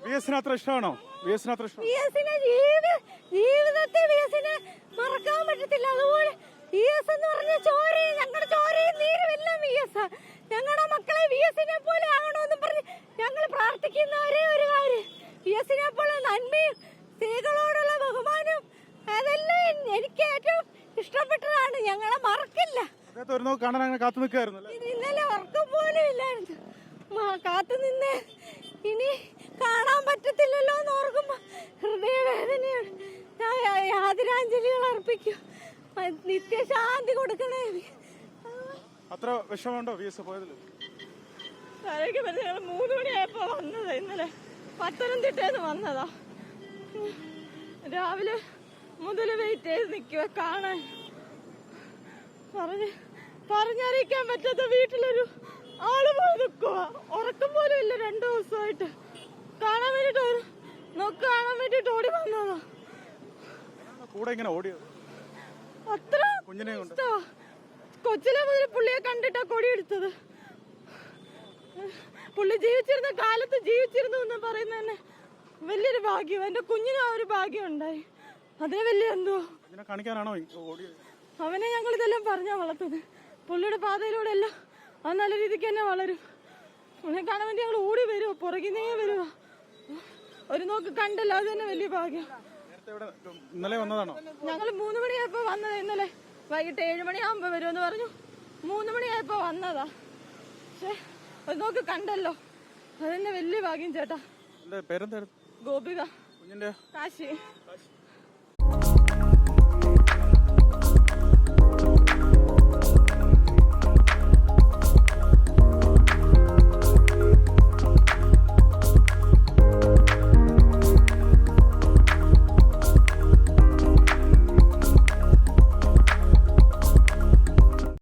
അത്ര ഇഷ്ടമാണോ? ജീവിതത്തെ മറക്കാൻ പറ്റത്തില്ല. അതുപോലെ VS എന്ന് പറഞ്ഞ ചോരയും ഞങ്ങളുടെ ചോരയും നീരുമെല്ലാം VS. ഞങ്ങളുടെ മക്കളെ VS-നെ പോലെ ആകണമെന്ന് പറഞ്ഞ് ഞങ്ങൾ പ്രാർത്ഥിക്കുന്ന ഒരേ ഒരു കാര്യം VS-നെ പോലെ നന്മയും സ്ത്രീകളോടുള്ള ബഹുമാനവും അതെല്ലാം എനിക്ക് ഏറ്റവും ഇഷ്ടപ്പെട്ടതാണ്. ഞങ്ങളെ മറക്കില്ല. ഇന്നലെ ഉറക്കം പോലും ഇല്ലായിരുന്നു. കാത്തു നിന്ന് ഇനി കാണാൻ പറ്റത്തില്ലല്ലോ എന്ന് ഓർക്കുമ്പോ ഹൃദയവേദനയാണ്. ആദരാഞ്ജലികൾ അർപ്പിക്കും. നിത്യശാന്തി കൊടുക്കണേ. അത്ര വിഷമമുണ്ടോ VS പോയതിൽ? 3 മണിയായപ്പോ വന്നതാ. ഇന്നലെ പത്തനംതിട്ടേന്ന് വന്നതാ. രാവിലെ മുതൽ വെയിറ്റ് ചെയ്ത് നിൽക്കുക കാണാൻ. പറഞ്ഞറിയിക്കാൻ പറ്റാത്ത വീട്ടിലൊരു ആള് പോയി നിൽക്കുക. ഉറക്കം പോലും ഇല്ല 2 ദിവസമായിട്ട്. കാണാൻ വേണ്ടിട്ട് ഓടി വന്നതാ. അത്ര കൊച്ചിലെ മുതൽ പുള്ളിയെ കണ്ടിട്ടാ കൊടിയെടുത്തത്. പുള്ളി ജീവിച്ചിരുന്ന കാലത്ത് ജീവിച്ചിരുന്നു എന്ന് പറയുന്നത് തന്നെ വലിയൊരു ഭാഗ്യം. എന്റെ കുഞ്ഞിനും ആ ഒരു ഭാഗ്യം ഉണ്ടായി. അതേ വലിയ എന്തോ. അവനെ ഞങ്ങൾ ഇതെല്ലാം പറഞ്ഞാ വളർത്തുന്നത്. പുള്ളിയുടെ പാതയിലൂടെ എല്ലാം അത് നല്ല രീതിക്ക് തന്നെ വളരും. അവനെ കാണാൻ വേണ്ടി ഞങ്ങൾ ഓടി വരുവോ, പുറകിന്നേ വരുവോ. ഒരു നോക്ക് കണ്ടല്ലോ, അത് തന്നെ വലിയ ഭാഗ്യം. ഞങ്ങൾ 3 മണിയായപ്പോ വന്നതാ. ഇന്നലെ വൈകിട്ട് 7 മണിയാകുമ്പോ വരുമെന്ന് പറഞ്ഞു. 3 മണിയായപ്പോ വന്നതാ. പക്ഷെ ഒരു നോക്ക് കണ്ടല്ലോ, അത് തന്നെ വലിയ ഭാഗ്യം ചേട്ടാ. ഗോപിക, കാശി.